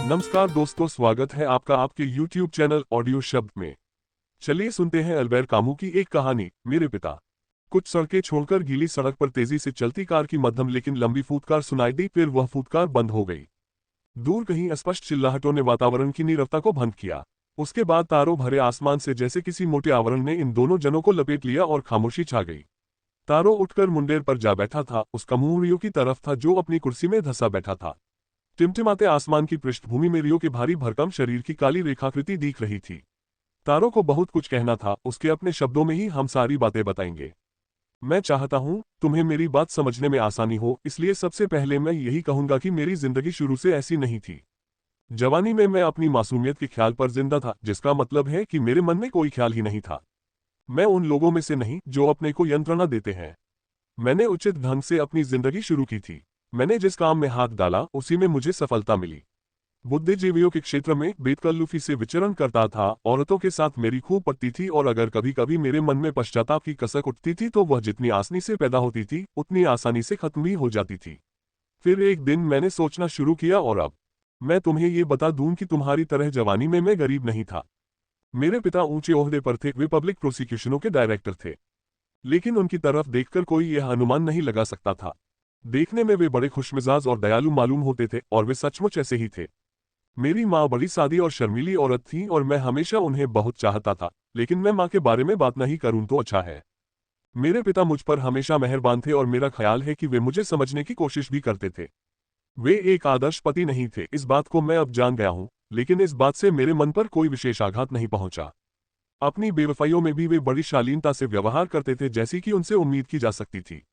नमस्कार दोस्तों, स्वागत है आपका आपके YouTube चैनल ऑडियो शब्द में। चलिए सुनते हैं अल्बert कामू की एक कहानी, मेरे पिता। कुछ सड़कें छोड़कर गीली सड़क पर तेजी से चलती कार की मध्यम लेकिन लंबी फुटकार सुनाई दी, फिर वह फुटकार बंद हो गई। दूर कहीं अस्पष्ट चिल्लाहटों ने वातावरण की नीरवता को भंग किया। उसके बाद तारों भरे आसमान से जैसे किसी मोटे आवरण ने इन दोनों जनों को लपेट लिया और खामोशी छा गई। तारों उठकर मुंडेर पर जा बैठा था, उसका मुंह रियो की तरफ था जो अपनी कुर्सी में धंसा बैठा था। टिमटिमाते आसमान की पृष्ठभूमि में रियो के भारी भरकम शरीर की काली रेखाकृति दिख रही थी। तारों को बहुत कुछ कहना था, उसके अपने शब्दों में ही हम सारी बातें बताएंगे। मैं चाहता हूं तुम्हें मेरी बात समझने में आसानी हो, इसलिए सबसे पहले मैं यही कहूंगा कि मेरी जिंदगी शुरू से ऐसी नहीं थी। जवानी में मैं अपनी मासूमियत के ख्याल पर जिंदा था, जिसका मतलब है कि मेरे मन में कोई ख्याल ही नहीं था। मैं उन लोगों में से नहीं जो अपने को यंत्रणा देते हैं। मैंने उचित ढंग से अपनी जिंदगी शुरू की थी। मैंने जिस काम में हाथ डाला उसी में मुझे सफलता मिली। बुद्धिजीवियों के क्षेत्र में बेतकल्लुफी से विचरण करता था, औरतों के साथ मेरी खूब पटती थी और अगर कभी कभी मेरे मन में पश्चाताप की कसक उठती थी तो वह जितनी आसानी से पैदा होती थी उतनी आसानी से खत्म भी हो जाती थी। फिर एक दिन मैंने सोचना शुरू किया और अब मैं तुम्हें ये बता दूं कि तुम्हारी तरह जवानी में मैं गरीब नहीं था। मेरे पिता ऊंचे ओहदे पर थे, वे पब्लिक प्रोसिक्यूशनों के डायरेक्टर थे। लेकिन उनकी तरफ देखकर कोई यह अनुमान नहीं लगा सकता था। देखने में वे बड़े खुशमिजाज और दयालु मालूम होते थे और वे सचमुच ऐसे ही थे। मेरी माँ बड़ी सादी और शर्मीली औरत थी और मैं हमेशा उन्हें बहुत चाहता था, लेकिन मैं माँ के बारे में बात नहीं करूं तो अच्छा है। मेरे पिता मुझ पर हमेशा मेहरबान थे और मेरा ख्याल है कि वे मुझे समझने की कोशिश भी करते थे। वे एक आदर्श पति नहीं थे, इस बात को मैं अब जान गया हूं, लेकिन इस बात से मेरे मन पर कोई विशेष आघात नहीं पहुंचा। अपनी बेवफाइयों में भी वे बड़ी शालीनता से व्यवहार करते थे, जैसी कि उनसे उम्मीद की जा सकती थी।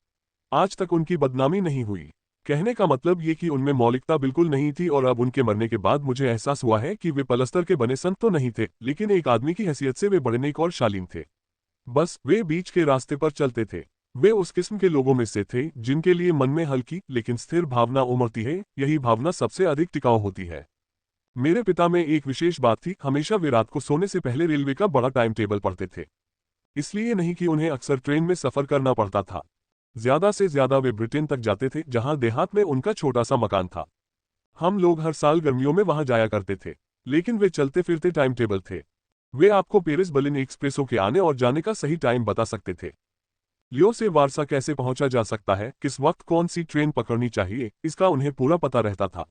आज तक उनकी बदनामी नहीं हुई। कहने का मतलब ये कि उनमें मौलिकता बिल्कुल नहीं थी और अब उनके मरने के बाद मुझे एहसास हुआ है कि वे पलस्तर के बने संत तो नहीं थे, लेकिन एक आदमी की हैसियत से वे बड़े नेक और शालीन थे। बस वे बीच के रास्ते पर चलते थे। वे उस किस्म के लोगों में से थे जिनके लिए मन में हल्की लेकिन स्थिर भावना उमड़ती है, यही भावना सबसे अधिक टिकाऊ होती है। मेरे पिता में एक विशेष बात थी, हमेशा वे रात को सोने से पहले रेलवे का बड़ा टाइम टेबल पढ़ते थे। इसलिए नहीं कि उन्हें अक्सर ट्रेन में सफर करना पड़ता था। ज्यादा से ज्यादा वे ब्रिटेन तक जाते थे, जहां देहात में उनका छोटा सा मकान था। हम लोग हर साल गर्मियों में वहां जाया करते थे, लेकिन वे चलते फिरते टाइम टेबल थे। वे आपको पेरिस बर्लिन एक्सप्रेसों के आने और जाने का सही टाइम बता सकते थे। लियो से वारसा कैसे पहुंचा जा सकता है, किस वक्त कौन सी ट्रेन पकड़नी चाहिए, इसका उन्हें पूरा पता रहता था।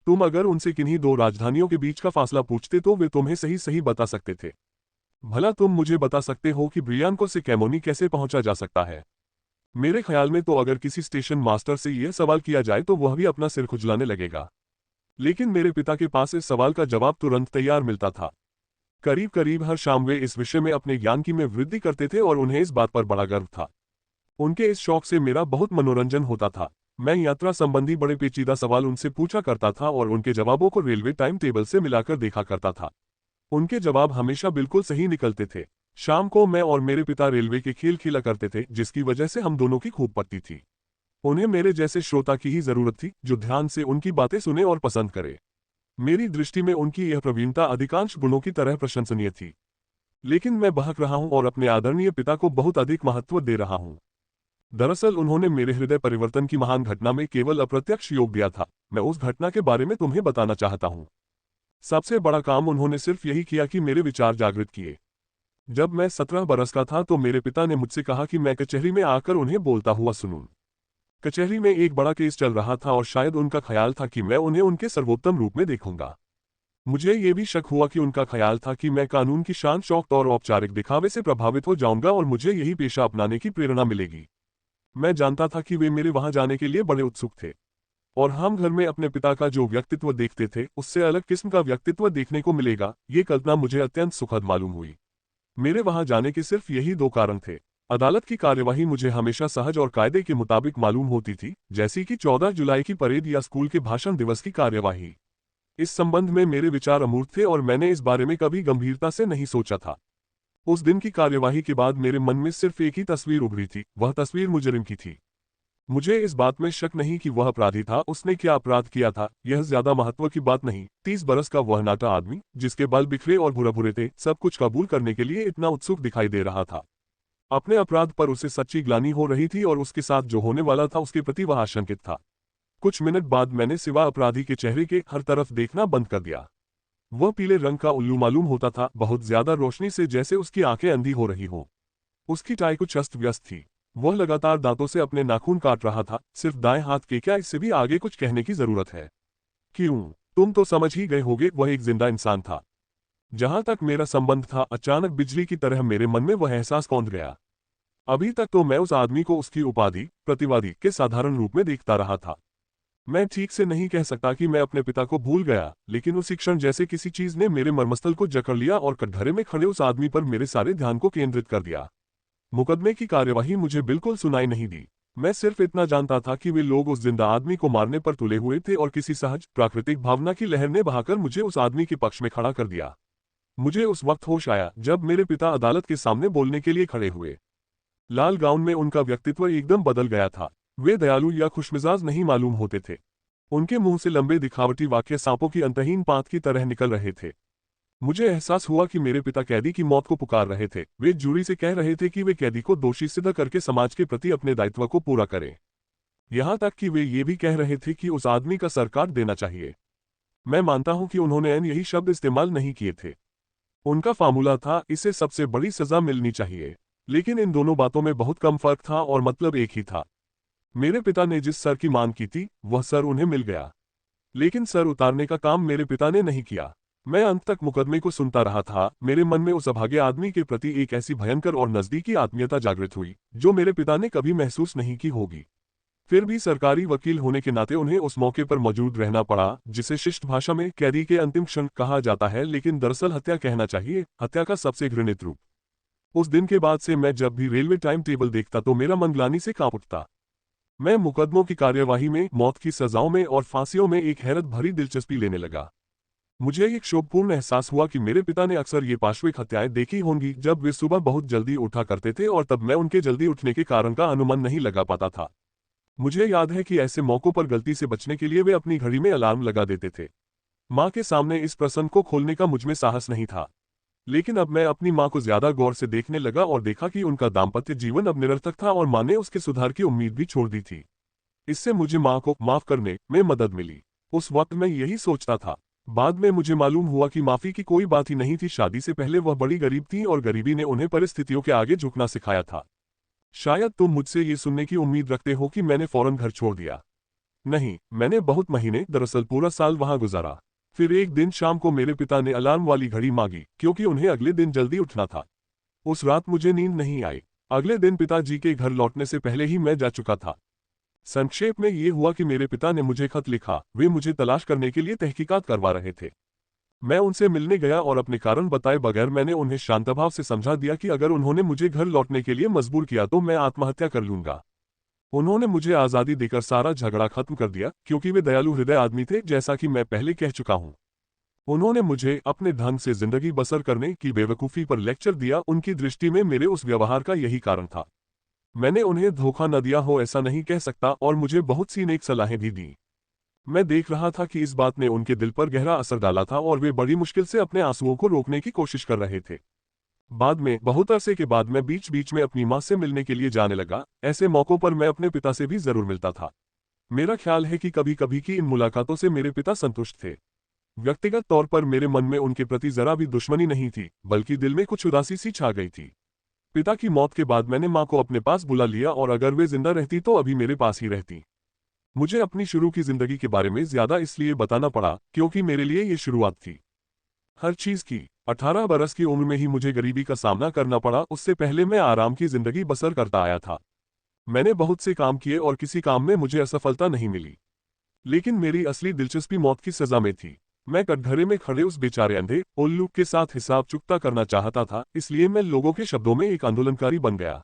तुम अगर उनसे किन्हीं दो राजधानियों के बीच का फासला पूछते तो वे तुम्हें सही सही बता सकते थे। भला तुम मुझे बता सकते हो कि ब्रियानको से कैमोनी कैसे पहुंचा जा सकता है? मेरे ख्याल में तो अगर किसी स्टेशन मास्टर से यह सवाल किया जाए तो वह भी अपना सिर खुजलाने लगेगा। लेकिन मेरे पिता के पास इस सवाल का जवाब तुरंत तैयार मिलता था। करीब करीब हर शाम वे इस विषय में अपने ज्ञान की में वृद्धि करते थे और उन्हें इस बात पर बड़ा गर्व था। उनके इस शौक से मेरा बहुत मनोरंजन होता था। मैं यात्रा संबंधी बड़े पेचीदा सवाल उनसे पूछा करता था और उनके जवाबों को रेलवे टाइम टेबल से मिलाकर देखा करता था। उनके जवाब हमेशा बिल्कुल सही निकलते थे। शाम को मैं और मेरे पिता रेलवे के खेल खेला करते थे, जिसकी वजह से हम दोनों की खूब पड़ती थी। उन्हें मेरे जैसे श्रोता की ही जरूरत थी, जो ध्यान से उनकी बातें सुने और पसंद करे। मेरी दृष्टि में उनकी यह प्रवीणता अधिकांश गुणों की तरह प्रशंसनीय थी। लेकिन मैं बहक रहा हूं और अपने आदरणीय पिता को बहुत अधिक महत्व दे रहा हूं। दरअसल उन्होंने मेरे हृदय परिवर्तन की महान घटना में केवल अप्रत्यक्ष योग दिया था। मैं उस घटना के बारे में तुम्हें बताना चाहता हूं। सबसे बड़ा काम उन्होंने सिर्फ यही किया कि मेरे विचार जागृत किए। जब मैं 17 बरस का था तो मेरे पिता ने मुझसे कहा कि मैं कचहरी में आकर उन्हें बोलता हुआ सुनूं। कचहरी में एक बड़ा केस चल रहा था और शायद उनका ख्याल था कि मैं उन्हें उनके सर्वोत्तम रूप में देखूंगा। मुझे ये भी शक हुआ कि उनका ख्याल था कि मैं कानून की शान शौक और औपचारिक दिखावे से प्रभावित हो जाऊंगा और मुझे यही पेशा अपनाने की प्रेरणा मिलेगी। मैं जानता था कि वे मेरे वहां जाने के लिए बड़े उत्सुक थे और हम घर में अपने पिता का जो व्यक्तित्व देखते थे उससे अलग किस्म का व्यक्तित्व देखने को मिलेगा, ये कल्पना मुझे अत्यंत सुखद मालूम हुई। मेरे वहां जाने के सिर्फ यही दो कारण थे। अदालत की कार्यवाही मुझे हमेशा सहज और कायदे के मुताबिक मालूम होती थी, जैसी कि 14 जुलाई की परेड या स्कूल के भाषण दिवस की कार्यवाही। इस संबंध में मेरे विचार अमूर्त थे और मैंने इस बारे में कभी गंभीरता से नहीं सोचा था। उस दिन की कार्यवाही के बाद मेरे मन में सिर्फ एक ही तस्वीर उभरी थी, वह तस्वीर मुजरिम की थी। मुझे इस बात में शक नहीं कि वह अपराधी था, उसने क्या अपराध किया था यह ज्यादा महत्व की बात नहीं। 30 बरस का वह नाटा आदमी, जिसके बाल बिखरे और भुरे थे, सब कुछ कबूल करने के लिए इतना उत्सुक दिखाई दे रहा था। अपने अपराध पर उसे सच्ची ग्लानि हो रही थी और उसके साथ जो होने वाला था उसके प्रति वह आशंकित था। कुछ मिनट बाद मैंने सिवा अपराधी के चेहरे के हर तरफ देखना बंद कर दिया। वह पीले रंग का उल्लू मालूम होता था, बहुत ज्यादा रोशनी से, जैसे उसकी आंखें अंधी हो रही हो। उसकी टाई कुछ अस्त व्यस्त थी। वह लगातार दांतों से अपने नाखून काट रहा था। सिर्फ दाएं हाथ के, क्या इससे भी आगे कुछ कहने की जरूरत है? क्यों, तुम तो समझ ही गए होगे, वह एक जिंदा इंसान था। जहां तक मेरा संबंध था, अचानक बिजली की तरह मेरे मन में वह एहसास कौंध गया। अभी तक तो मैं उस आदमी को उसकी उपाधि, प्रतिवादी के साधारण रूप में देखता रहा था। मैं ठीक से नहीं कह सकता कि मैं अपने पिता को भूल गया, लेकिन उसी क्षण जैसे किसी चीज ने मेरे मर्मस्थल को जकड़ लिया और कटघरे में खड़े उस आदमी पर मेरे सारे ध्यान को केंद्रित कर दिया। मुकदमे की कार्यवाही मुझे बिल्कुल सुनाई नहीं दी। मैं सिर्फ इतना जानता था कि वे लोग उस जिंदा आदमी को मारने पर तुले हुए थे और किसी सहज प्राकृतिक भावना की लहर ने बहाकर मुझे उस आदमी के पक्ष में खड़ा कर दिया। मुझे उस वक्त होश आया जब मेरे पिता अदालत के सामने बोलने के लिए खड़े हुए। लाल गाउन में उनका व्यक्तित्व एकदम बदल गया था। वे दयालु या खुशमिजाज नहीं मालूम होते थे। उनके मुंह से लंबे दिखावटी वाक्य सांपों की अंतहीन पात की तरह निकल रहे थे। मुझे एहसास हुआ कि मेरे पिता कैदी की मौत को पुकार रहे थे। वे जूरी से कह रहे थे कि वे कैदी को दोषी सिद्ध करके समाज के प्रति अपने दायित्व को पूरा करें। यहां तक कि वे ये भी कह रहे थे कि उस आदमी का सर काट देना चाहिए। मैं मानता हूं कि उन्होंने यही शब्द इस्तेमाल नहीं किए थे। उनका फार्मूला था, इसे सबसे बड़ी सजा मिलनी चाहिए। लेकिन इन दोनों बातों में बहुत कम फर्क था और मतलब एक ही था। मेरे पिता ने जिस सर की मांग की थी, वह सर उन्हें मिल गया। लेकिन सर उतारने का काम मेरे पिता ने नहीं किया। मैं अंत तक मुकदमे को सुनता रहा था। मेरे मन में उस अभागे आदमी के प्रति एक ऐसी भयंकर और नजदीकी आत्मीयता जागृत हुई, जो मेरे पिता ने कभी महसूस नहीं की होगी। फिर भी सरकारी वकील होने के नाते उन्हें उस मौके पर मौजूद रहना पड़ा, जिसे शिष्ट भाषा में कैदी के अंतिम क्षण कहा जाता है, लेकिन दरअसल हत्या कहना चाहिए, हत्या का सबसे घृणित रूप। उस दिन के बाद से मैं जब भी रेलवे टाइम टेबल देखता तो मेरा मन ग्लानि से कांप उठता। मैं मुकदमों की कार्यवाही में, मौत की सजाओं में और फांसियों में एक हैरत भरी दिलचस्पी लेने लगा। मुझे एक क्षोभपूर्ण एहसास हुआ कि मेरे पिता ने अक्सर ये पार्श्विक हत्याएं देखी होंगी जब वे सुबह बहुत जल्दी उठा करते थे, और तब मैं उनके जल्दी उठने के कारण का अनुमान नहीं लगा पाता था। मुझे याद है कि ऐसे मौकों पर गलती से बचने के लिए वे अपनी घड़ी में अलार्म लगा देते थे। माँ के सामने इस प्रसंग को खोलने का मुझमें साहस नहीं था। लेकिन अब मैं अपनी माँ को ज्यादा गौर से देखने लगा और देखा कि उनका दाम्पत्य जीवन अब निरर्थक था और माँ ने उसके सुधार की उम्मीद भी छोड़ दी थी। इससे मुझे माँ को माफ करने में मदद मिली। उस वक्त मैं यही सोचता था। बाद में मुझे मालूम हुआ कि माफी की कोई बात ही नहीं थी। शादी से पहले वह बड़ी गरीब थी और गरीबी ने उन्हें परिस्थितियों के आगे झुकना सिखाया था। शायद तुम मुझसे ये सुनने की उम्मीद रखते हो कि मैंने फौरन घर छोड़ दिया। नहीं, मैंने बहुत महीने, दरअसल पूरा साल वहां गुजारा। फिर एक दिन शाम को मेरे पिता ने अलार्म वाली घड़ी मांगी, क्योंकि उन्हें अगले दिन जल्दी उठना था। उस रात मुझे नींद नहीं आई। अगले दिन पिताजी के घर लौटने से पहले ही मैं जा चुका था। संक्षेप में ये हुआ कि मेरे पिता ने मुझे खत लिखा। वे मुझे तलाश करने के लिए तहकीकात करवा रहे थे। मैं उनसे मिलने गया और अपने कारण बताए बगैर मैंने उन्हें शांतभाव से समझा दिया कि अगर उन्होंने मुझे घर लौटने के लिए मजबूर किया तो मैं आत्महत्या कर लूंगा। उन्होंने मुझे आज़ादी देकर सारा झगड़ा खत्म कर दिया, क्योंकि वे दयालु हृदय आदमी थे, जैसा कि मैं पहले कह चुका हूं। उन्होंने मुझे अपने ढंग से जिंदगी बसर करने की बेवकूफ़ी पर लेक्चर दिया। उनकी दृष्टि में मेरे उस व्यवहार का यही कारण था। मैंने उन्हें धोखा न दिया हो ऐसा नहीं कह सकता, और मुझे बहुत सी नेक सलाहें भी दी। मैं देख रहा था कि इस बात ने उनके दिल पर गहरा असर डाला था और वे बड़ी मुश्किल से अपने आंसुओं को रोकने की कोशिश कर रहे थे। बाद में, बहुत अरसे के बाद, मैं बीच बीच में अपनी माँ से मिलने के लिए जाने लगा। ऐसे मौकों पर मैं अपने पिता से भी जरूर मिलता था। मेरा ख्याल है कि कभी कभी की इन मुलाकातों से मेरे पिता संतुष्ट थे। व्यक्तिगत तौर पर मेरे मन में उनके प्रति जरा भी दुश्मनी नहीं थी, बल्कि दिल में कुछ उदासी सी छा गई थी। पिता की मौत के बाद मैंने माँ को अपने पास बुला लिया, और अगर वे जिंदा रहती तो अभी मेरे पास ही रहती। मुझे अपनी शुरू की जिंदगी के बारे में ज्यादा इसलिए बताना पड़ा क्योंकि मेरे लिए ये शुरुआत थी हर चीज की। 18 बरस की उम्र में ही मुझे गरीबी का सामना करना पड़ा। उससे पहले मैं आराम की जिंदगी बसर करता आया था। मैंने बहुत से काम किए और किसी काम में मुझे असफलता नहीं मिली। लेकिन मेरी असली दिलचस्पी मौत की सजा में थी। मैं कटघरे में खड़े उस बेचारे अंधे उल्लू के साथ हिसाब चुकता करना चाहता था, इसलिए मैं लोगों के शब्दों में एक आंदोलनकारी बन गया।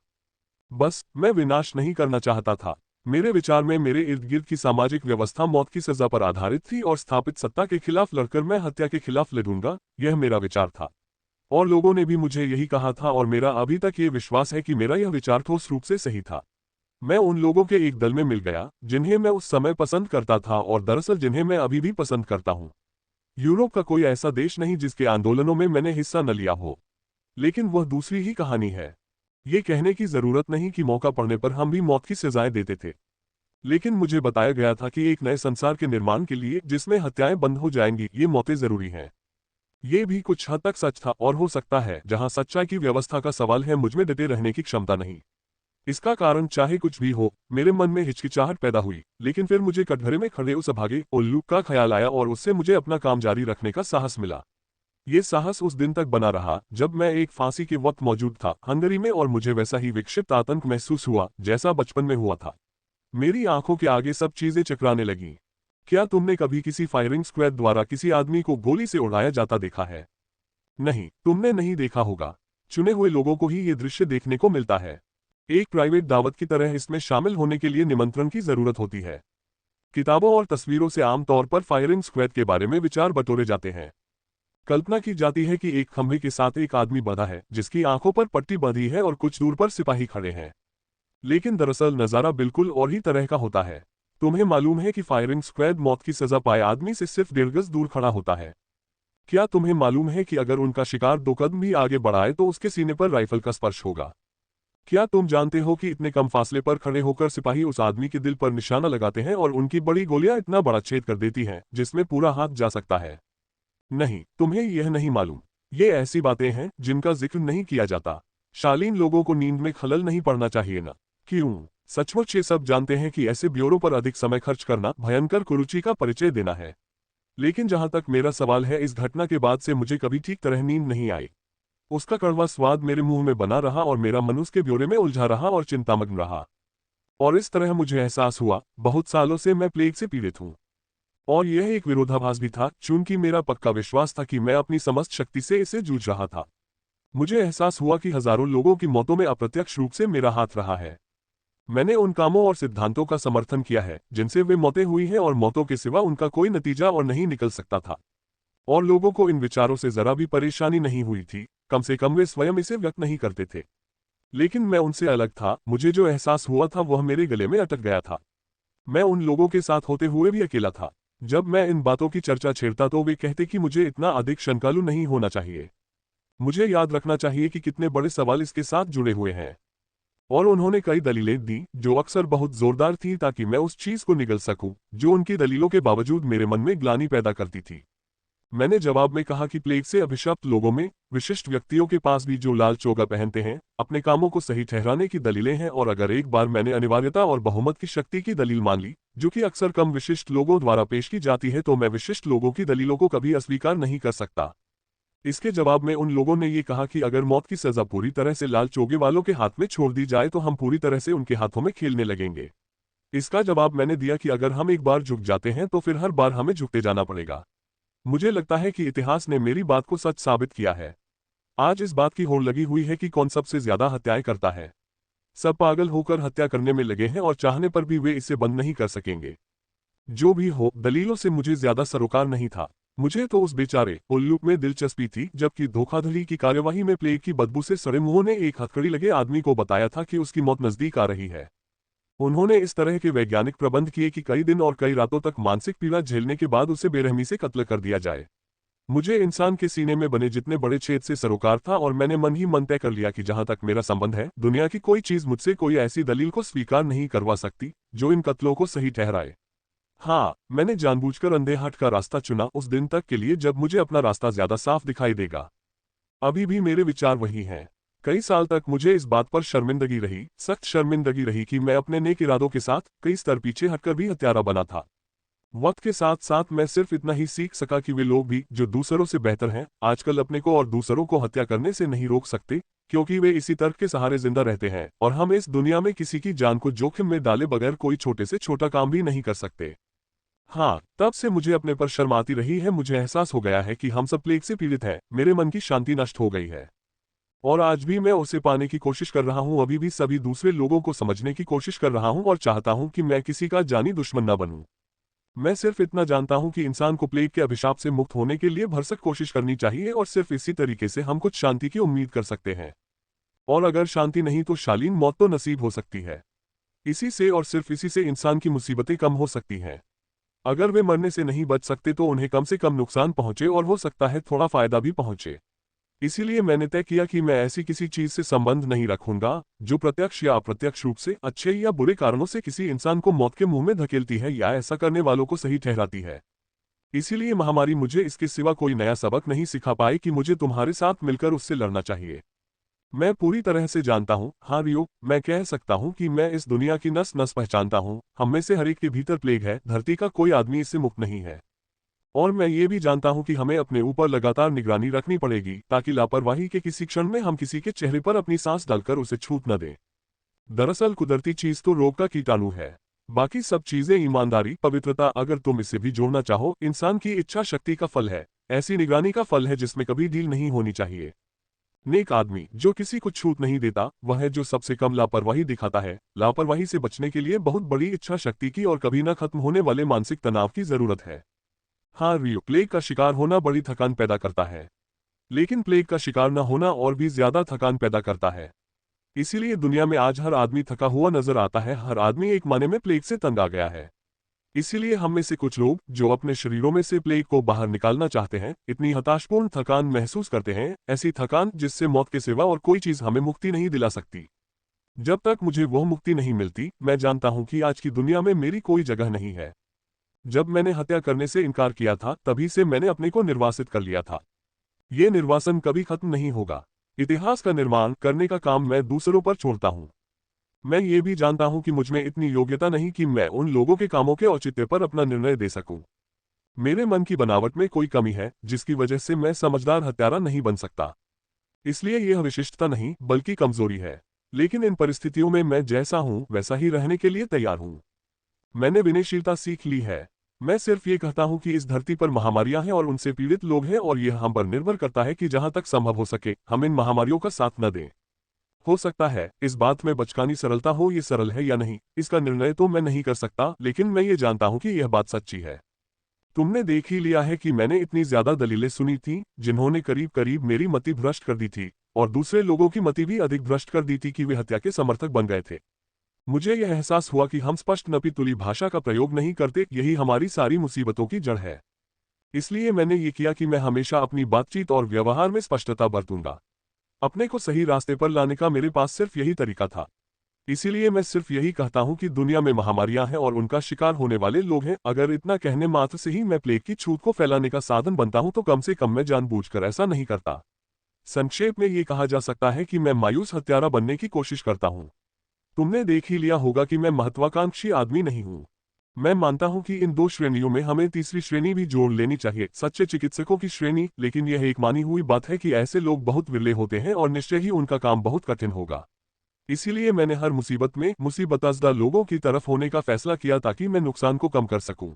बस, मैं विनाश नहीं करना चाहता था। मेरे विचार में मेरे इर्द गिर्द की सामाजिक व्यवस्था मौत की सजा पर आधारित थी, और स्थापित सत्ता के खिलाफ लड़कर मैं हत्या के खिलाफ लड़ूंगा, यह मेरा विचार था। और लोगों ने भी मुझे यही कहा था, और मेरा अभी तक ये विश्वास है कि मेरा यह विचार ठोस रूप से सही था। मैं उन लोगों के एक दल में मिल गया जिन्हें मैं उस समय पसंद करता था, और दरअसल जिन्हें मैं अभी भी पसंद करता हूँ। यूरोप का कोई ऐसा देश नहीं जिसके आंदोलनों में मैंने हिस्सा न लिया हो। लेकिन वह दूसरी ही कहानी है। ये कहने की जरूरत नहीं कि मौका पड़ने पर हम भी मौत की सजाएं देते थे। लेकिन मुझे बताया गया था कि एक नए संसार के निर्माण के लिए जिसमें हत्याएं बंद हो जाएंगी, ये मौतें जरूरी हैं। ये भी कुछ हद तक सच था, और हो सकता है जहां सच्चाई की व्यवस्था का सवाल है, मुझ में डटे रहने की क्षमता नहीं। इसका कारण चाहे कुछ भी हो, मेरे मन में हिचकिचाहट पैदा हुई, लेकिन फिर मुझे कटघरे में खड़े उस अभागे उल्लू का ख्याल आया और उससे मुझे अपना काम जारी रखने का साहस मिला। ये साहस उस दिन तक बना रहा जब मैं एक फांसी के वक्त मौजूद था हंगरी में, और मुझे वैसा ही विक्षिप्त आतंक महसूस हुआ जैसा बचपन में हुआ था। मेरी आंखों के आगे सब चीजें चकराने लगीं। क्या तुमने कभी किसी फायरिंग स्क्वाड द्वारा किसी आदमी को गोली से उड़ाया जाता देखा है? नहीं, तुमने नहीं देखा होगा। चुने हुए लोगों को ही ये दृश्य देखने को मिलता है। एक प्राइवेट दावत की तरह इसमें शामिल होने के लिए निमंत्रण की जरूरत होती है। किताबों और तस्वीरों से आमतौर पर फायरिंग स्क्वाड के बारे में विचार बटोरे जाते हैं। कल्पना की जाती है कि एक खंभे के साथ एक आदमी बंधा है जिसकी आंखों पर पट्टी बंधी है और कुछ दूर पर सिपाही खड़े हैं। लेकिन दरअसल नजारा बिल्कुल और ही तरह का होता है। तुम्हें मालूम है कि फायरिंग स्क्वाड मौत की सजा पाए आदमी से सिर्फ 1.5 गज दूर खड़ा होता है। क्या तुम्हें मालूम है कि अगर उनका शिकार 2 कदम भी आगे बढ़ाए तो उसके सीने पर राइफल का स्पर्श होगा? क्या तुम जानते हो कि इतने कम फासले पर खड़े होकर सिपाही उस आदमी के दिल पर निशाना लगाते हैं और उनकी बड़ी गोलियां इतना बड़ा छेद कर देती हैं जिसमें पूरा हाथ जा सकता है? नहीं, तुम्हें यह नहीं मालूम। ये ऐसी बातें हैं जिनका जिक्र नहीं किया जाता। शालीन लोगों को नींद में खलल नहीं पड़ना चाहिए ना? क्यों? सचमुच ये सब जानते हैं कि ऐसे ब्यूरो पर अधिक समय खर्च करना भयंकर कुरुचि का परिचय देना है। लेकिन जहां तक मेरा सवाल है, इस घटना के बाद से मुझे कभी ठीक तरह नींद नहीं आई। उसका कड़वा स्वाद मेरे मुंह में बना रहा और मेरा मन उसके ब्यौरे में उलझा रहा और चिंतामग्न रहा। और इस तरह मुझे एहसास हुआ बहुत सालों से मैं प्लेग से पीड़ित हूं। और यह एक विरोधाभास भी था, चूंकि मेरा पक्का विश्वास था कि मैं अपनी समस्त शक्ति से इसे जूझ रहा था। मुझे एहसास हुआ कि हजारों लोगों की मौतों में अप्रत्यक्ष रूप से मेरा हाथ रहा है। मैंने उन कामों और सिद्धांतों का समर्थन किया है जिनसे वे मौतें हुई हैं, और मौतों के सिवा उनका कोई नतीजा और नहीं निकल सकता था। और लोगों को इन विचारों से जरा भी परेशानी नहीं हुई थी, कम से कम वे स्वयं इसे व्यक्त नहीं करते थे। लेकिन मैं उनसे अलग था। मुझे जो एहसास हुआ था वह मेरे गले में अटक गया था। मैं उन लोगों के साथ होते हुए भी अकेला था। जब मैं इन बातों की चर्चा छेड़ता तो वे कहते कि मुझे इतना अधिक शंकालु नहीं होना चाहिए। मुझे याद रखना चाहिए कि कितने बड़े सवाल इसके साथ जुड़े हुए हैं। और उन्होंने कई दलीलें दी जो अक्सर बहुत जोरदार थी ताकि मैं उस चीज को निगल सकूं जो उनकी दलीलों के बावजूद मेरे मन में ग्लानि पैदा करती थी। मैंने जवाब में कहा कि प्लेग से अभिशप्त लोगों में, विशिष्ट व्यक्तियों के पास भी जो लाल चोगा पहनते हैं, अपने कामों को सही ठहराने की दलीलें हैं। और अगर एक बार मैंने अनिवार्यता और बहुमत की शक्ति की दलील मान ली, जो कि अक्सर कम विशिष्ट लोगों द्वारा पेश की जाती है, तो मैं विशिष्ट लोगों की दलीलों को कभी अस्वीकार नहीं कर सकता। इसके जवाब में उन लोगों ने ये कहा कि अगर मौत की सजा पूरी तरह से लाल चोगे वालों के हाथ में छोड़ दी जाए तो हम पूरी तरह से उनके हाथों में खेलने लगेंगे। इसका जवाब मैंने दिया कि अगर हम एक बार झुक जाते हैं तो फिर हर बार हमें झुकते जाना पड़ेगा। मुझे लगता है कि इतिहास ने मेरी बात को सच साबित किया है। आज इस बात की होड़ लगी हुई है कि कौन सबसे ज्यादा हत्याएं करता है। सब पागल होकर हत्या करने में लगे हैं और चाहने पर भी वे इसे बंद नहीं कर सकेंगे। जो भी हो, दलीलों से मुझे ज्यादा सरोकार नहीं था। मुझे तो उस बेचारे उल्लू में दिलचस्पी थी, जबकि धोखाधड़ी की कार्यवाही में प्लेग की बदबू से सड़े मुंहों ने एक हथकड़ी लगे आदमी को बताया था कि उसकी मौत नजदीक आ रही है। उन्होंने इस तरह के वैज्ञानिक प्रबंध किए कि कई दिन और कई रातों तक मानसिक पीड़ा झेलने के बाद उसे बेरहमी से कत्ल कर दिया जाए। मुझे इंसान के सीने में बने जितने बड़े छेद से सरोकार था, और मैंने मन ही मन तय कर लिया कि जहां तक मेरा संबंध है, दुनिया की कोई चीज मुझसे कोई ऐसी दलील को स्वीकार नहीं करवा सकती जो इन कत्लों को सही ठहराए। हाँ, मैंने जानबूझकर अंधे हाथ का रास्ता चुना उस दिन तक के लिए जब मुझे अपना रास्ता ज्यादा साफ दिखाई देगा। अभी भी मेरे विचार वही हैं। कई साल तक मुझे इस बात पर शर्मिंदगी रही, सख्त शर्मिंदगी रही, कि मैं अपने नेक इरादों के साथ कई स्तर पीछे हटकर भी हत्यारा बना था। वक्त के साथ साथ मैं सिर्फ इतना ही सीख सका कि वे लोग भी जो दूसरों से बेहतर हैं, आजकल अपने को और दूसरों को हत्या करने से नहीं रोक सकते, क्योंकि वे इसी तर्क के सहारे जिंदा रहते हैं, और हम इस दुनिया में किसी की जान को जोखिम में डाले बगैर कोई छोटे से छोटा काम भी नहीं कर सकते। हाँ, तब से मुझे अपने पर शर्म आती रही है। मुझे एहसास हो गया है कि हम सब प्लेग से पीड़ित हैं। मेरे मन की शांति नष्ट हो गई है, और आज भी मैं उसे पाने की कोशिश कर रहा हूँ। अभी भी सभी दूसरे लोगों को समझने की कोशिश कर रहा हूँ और चाहता हूँ कि मैं किसी का जानी दुश्मन न बनूं। मैं सिर्फ इतना जानता हूं कि इंसान को प्लेग के अभिशाप से मुक्त होने के लिए भरसक कोशिश करनी चाहिए, और सिर्फ इसी तरीके से हम कुछ शांति की उम्मीद कर सकते हैं। और अगर शांति नहीं तो शालीन मौत तो नसीब हो सकती है। इसी से और सिर्फ इसी से इंसान की मुसीबतें कम हो सकती हैं। अगर वे मरने से नहीं बच सकते तो उन्हें कम से कम नुकसान पहुंचे, और हो सकता है थोड़ा फायदा भी पहुंचे। इसीलिए मैंने तय किया कि मैं ऐसी किसी चीज से संबंध नहीं रखूंगा जो प्रत्यक्ष या अप्रत्यक्ष रूप से अच्छे या बुरे कारणों से किसी इंसान को मौत के मुंह में धकेलती है या ऐसा करने वालों को सही ठहराती है। इसीलिए महामारी मुझे इसके सिवा कोई नया सबक नहीं सिखा पाई कि मुझे तुम्हारे साथ मिलकर उससे लड़ना चाहिए। मैं पूरी तरह से जानता हूँ, हाँ रियो, मैं कह सकता हूँ कि मैं इस दुनिया की नस नस पहचानता हूँ। हम में से हर एक के भीतर प्लेग है, धरती का कोई आदमी इससे मुक्त नहीं है। और मैं ये भी जानता हूं कि हमें अपने ऊपर लगातार निगरानी रखनी पड़ेगी ताकि लापरवाही के किसी क्षण में हम किसी के चेहरे पर अपनी सांस डालकर उसे छूट न दें। दरअसल कुदरती चीज तो रोग का कीटाणु है, बाकी सब चीजें ईमानदारी, पवित्रता, अगर तुम इसे भी जोड़ना चाहो, इंसान की इच्छा शक्ति का फल है, ऐसी निगरानी का फल है जिसमें कभी ढील नहीं होनी चाहिए। नेक आदमी जो किसी को छूट नहीं देता, वह है जो सबसे कम लापरवाही दिखाता है। लापरवाही से बचने के लिए बहुत बड़ी इच्छा शक्ति की और कभी न खत्म होने वाले मानसिक तनाव की जरूरत है। हाँ रियो, प्लेग का शिकार होना बड़ी थकान पैदा करता है, लेकिन प्लेग का शिकार न होना और भी ज्यादा थकान पैदा करता है। इसीलिए दुनिया में आज हर आदमी थका हुआ नजर आता है, हर आदमी एक माने में प्लेग से तंग आ गया है। इसीलिए हम में से कुछ लोग जो अपने शरीरों में से प्लेग को बाहर निकालना चाहते हैं, इतनी हताशपूर्ण थकान महसूस करते हैं, ऐसी थकान जिससे मौत के सिवा और कोई चीज हमें मुक्ति नहीं दिला सकती। जब तक मुझे वह मुक्ति नहीं मिलती, मैं जानता हूं कि आज की दुनिया में मेरी कोई जगह नहीं है। जब मैंने हत्या करने से इनकार किया था, तभी से मैंने अपने को निर्वासित कर लिया था। ये निर्वासन कभी खत्म नहीं होगा। इतिहास का निर्माण करने का काम मैं दूसरों पर छोड़ता हूं। मैं ये भी जानता हूं कि मुझमें इतनी योग्यता नहीं कि मैं उन लोगों के कामों के औचित्य पर अपना निर्णय दे सकूं। मेरे मन की बनावट में कोई कमी है जिसकी वजह से मैं समझदार हत्यारा नहीं बन सकता। इसलिए यह विशिष्टता नहीं बल्कि कमजोरी है। लेकिन इन परिस्थितियों में मैं जैसा हूं वैसा ही रहने के लिए तैयार हूं। मैंने विनयशीलता सीख ली है। मैं सिर्फ ये कहता हूं कि इस धरती पर महामारियां हैं और उनसे पीड़ित लोग हैं, और यह हम पर निर्भर करता है कि जहां तक संभव हो सके हम इन महामारियों का साथ न दें। हो सकता है इस बात में बचकानी सरलता हो, ये सरल है या नहीं इसका निर्णय तो मैं नहीं कर सकता, लेकिन मैं ये जानता हूं कि यह बात सच्ची है। तुमने देख ही लिया है कि मैंने इतनी ज्यादा दलीलें सुनी थी जिन्होंने करीब करीब मेरी मति भ्रष्ट कर दी थी, और दूसरे लोगों की मति भी अधिक भ्रष्ट कर दी थी कि वे हत्या के समर्थक बन गए थे। मुझे यह एहसास हुआ कि हम स्पष्ट नपी तुली भाषा का प्रयोग नहीं करते, यही हमारी सारी मुसीबतों की जड़ है। इसलिए मैंने ये किया कि मैं हमेशा अपनी बातचीत और व्यवहार में स्पष्टता बरतूंगा। अपने को सही रास्ते पर लाने का मेरे पास सिर्फ यही तरीका था। इसीलिए मैं सिर्फ यही कहता हूं कि दुनिया में महामारियां हैं और उनका शिकार होने वाले लोग हैं। अगर इतना कहने मात्र से ही मैं प्लेग की छूत को फैलाने का साधन बनता हूं तो कम से कम मैं जानबूझकर ऐसा नहीं करता। संक्षेप में ये कहा जा सकता है कि मैं मायूस हत्यारा बनने की कोशिश करता हूं। तुमने देख ही लिया होगा कि मैं महत्वाकांक्षी आदमी नहीं हूं। मैं मानता हूं कि इन दो श्रेणियों में हमें तीसरी श्रेणी भी जोड़ लेनी चाहिए, सच्चे चिकित्सकों की श्रेणी। लेकिन यह एक मानी हुई बात है कि ऐसे लोग बहुत विरले होते हैं और निश्चय ही उनका काम बहुत कठिन होगा। इसीलिए मैंने हर मुसीबत में मुसीबतज़दा लोगों की तरफ होने का फैसला किया ताकि मैं नुकसान को कम कर सकूं।